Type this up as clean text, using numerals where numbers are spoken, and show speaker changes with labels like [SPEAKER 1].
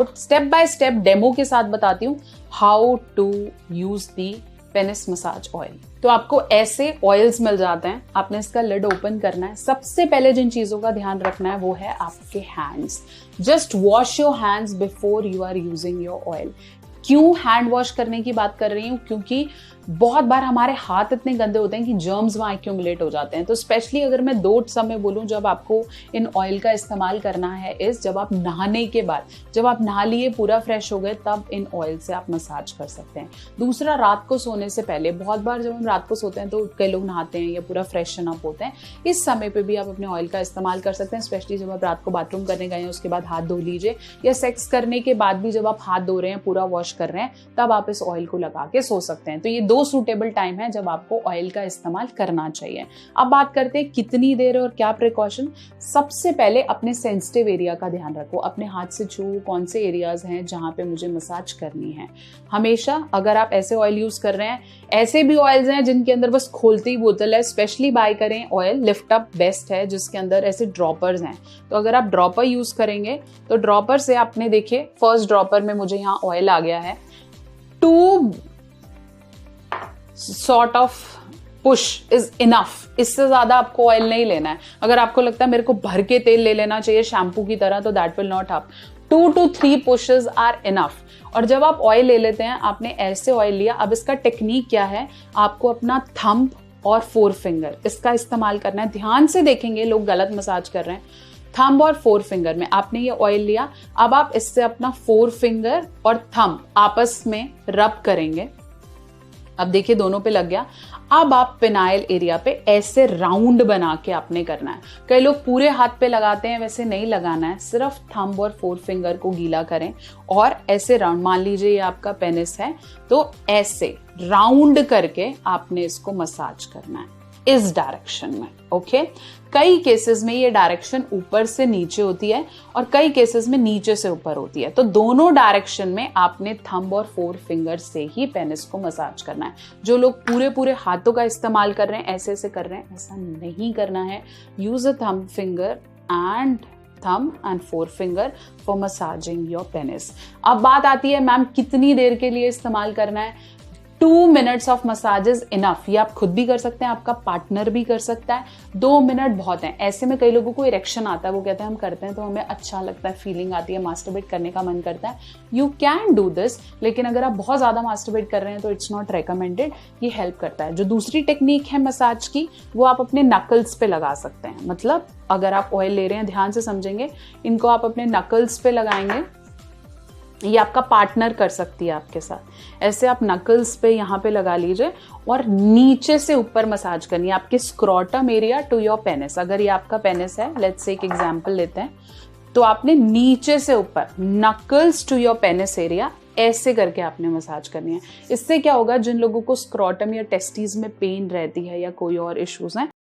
[SPEAKER 1] Step by step demo के साथ बताती हूँ how to use the penis massage oil. तो आपको ऐसे ऑयल्स मिल जाते हैं, आपने इसका लिड ओपन करना है। सबसे पहले जिन चीजों का ध्यान रखना है वो है आपके hands. Just wash your hands before you are using your oil. क्यों हैंड वॉश करने की बात कर रही हूँ? क्योंकि बहुत बार हमारे हाथ इतने गंदे होते हैं कि जर्म्स वहां एक्यूमुलेट हो जाते हैं। तो स्पेशली अगर मैं 2 समय बोलूं जब आपको इन ऑयल का इस्तेमाल करना है, इस जब आप नहाने के बाद, जब आप नहा लिए पूरा फ्रेश हो गए, तब इन ऑयल से आप मसाज कर सकते हैं। दूसरा, रात को सोने से पहले, बहुत बार जब हम रात को सोते हैं तो कई लोग नहाते हैं या पूरा फ्रेशन अप होते हैं, इस समय पे भी आप अपने ऑयल का इस्तेमाल कर सकते हैं। स्पेशली जब आप रात को बाथरूम करने गए हैं उसके बाद हाथ धो लीजिए, या सेक्स करने के बाद भी जब आप हाथ धो रहे हैं, पूरा वॉश कर रहे हैं, तब आप इस ऑयल को लगा के सो सकते हैं। तो ये 2 सूटेबल टाइम है जब आपको ऑयल का इस्तेमाल करना चाहिए। अब बात करते हैं कितनी देर और क्या प्रिकॉशन। सबसे पहले अपने सेंसिटिव एरिया का ध्यान रखो, अपने हाथ से छू कौन से एरियाज हैं जहां पे मुझे मसाज करनी है। हमेशा अगर आप ऐसे ऑयल यूज कर रहे हैं, ऐसे भी ऑयल्स हैं जिनके अंदर बस खोलती ही बोतल है, स्पेशली बाय करें ऑयल लिफ्ट अप बेस्ट है जिसके अंदर ऐसे ड्रॉपर्स हैं। तो अगर आप ड्रॉपर यूज करेंगे तो ड्रॉपर से आपने देखिए, फर्स्ट ड्रॉपर में मुझे यहाँ ऑयल आ गया है, 2 sort of push is enough. इससे ज्यादा आपको ऑयल नहीं लेना है। अगर आपको लगता है मेरे को भर के तेल ले लेना चाहिए शैम्पू की तरह, तो that will not help. 2 to 3 pushes are enough. और जब आप ऑयल ले लेते हैं, आपने ऐसे ऑयल लिया, अब इसका टेक्निक क्या है, आपको अपना थंब और 4 फिंगर इसका इस्तेमाल करना है। ध्यान से देखेंगे, लोग गलत मसाज कर रहे हैं। थंब और 4 फिंगर में आपने ये ऑयल लिया, अब आप इससे अपना 4 फिंगर और थंब आपस में रब करेंगे। अब देखिए दोनों पे लग गया। अब आप पिनाइल एरिया पे ऐसे राउंड बना के आपने करना है। कई लोग पूरे हाथ पे लगाते हैं, वैसे नहीं लगाना है, सिर्फ थंब और 4 फिंगर को गीला करें और ऐसे राउंड, मान लीजिए ये आपका पेनिस है, तो ऐसे राउंड करके आपने इसको मसाज करना है इस डायरेक्शन में। ओके, कई केसेस में ये डायरेक्शन ऊपर से नीचे होती है और कई केसेस में नीचे से ऊपर होती है। तो दोनों डायरेक्शन में आपने थंब और 4 फिंगर से ही पेनिस को मसाज करना है। जो लोग पूरे हाथों का इस्तेमाल कर रहे हैं, ऐसे ऐसे कर रहे हैं, ऐसा नहीं करना है। Use a thumb finger and thumb and 4 finger for massaging your penis। अब बात आती है मैम कितनी देर के लिए इस्तेमाल करना है। 2 minutes of massage is enough. ये आप खुद भी कर सकते हैं, आपका पार्टनर भी कर सकता है। 2 मिनट बहुत है। ऐसे में कई लोगों को इरेक्शन आता है, वो कहते हैं हम करते हैं तो हमें अच्छा लगता है, फीलिंग आती है, मास्टरबेट करने का मन करता है। यू कैन डू दिस, लेकिन अगर आप बहुत ज्यादा मास्टरबेट कर रहे हैं तो इट्स नॉट रिकमेंडेड। ये हेल्प करता है। जो दूसरी टेक्निक है मसाज की, वो आप अपने नकल्स पे लगा सकते हैं। मतलब अगर आप ऑयल ले रहे हैं, ध्यान से समझेंगे, इनको आप अपने नकल्स पे लगाएंगे। ये आपका पार्टनर कर सकती है आपके साथ। ऐसे आप नकल्स पे यहाँ पे लगा लीजिए और नीचे से ऊपर मसाज करनी है, आपके scrotum area to your penis. अगर ये आपका पेनिस है, लेट्स से एक एग्जांपल लेते हैं, तो आपने नीचे से ऊपर knuckles to your penis area ऐसे करके आपने मसाज करनी है। इससे क्या होगा, जिन लोगों को स्क्रोटम या टेस्टीज में पेन रहती है या कोई और इश्यूज हैं,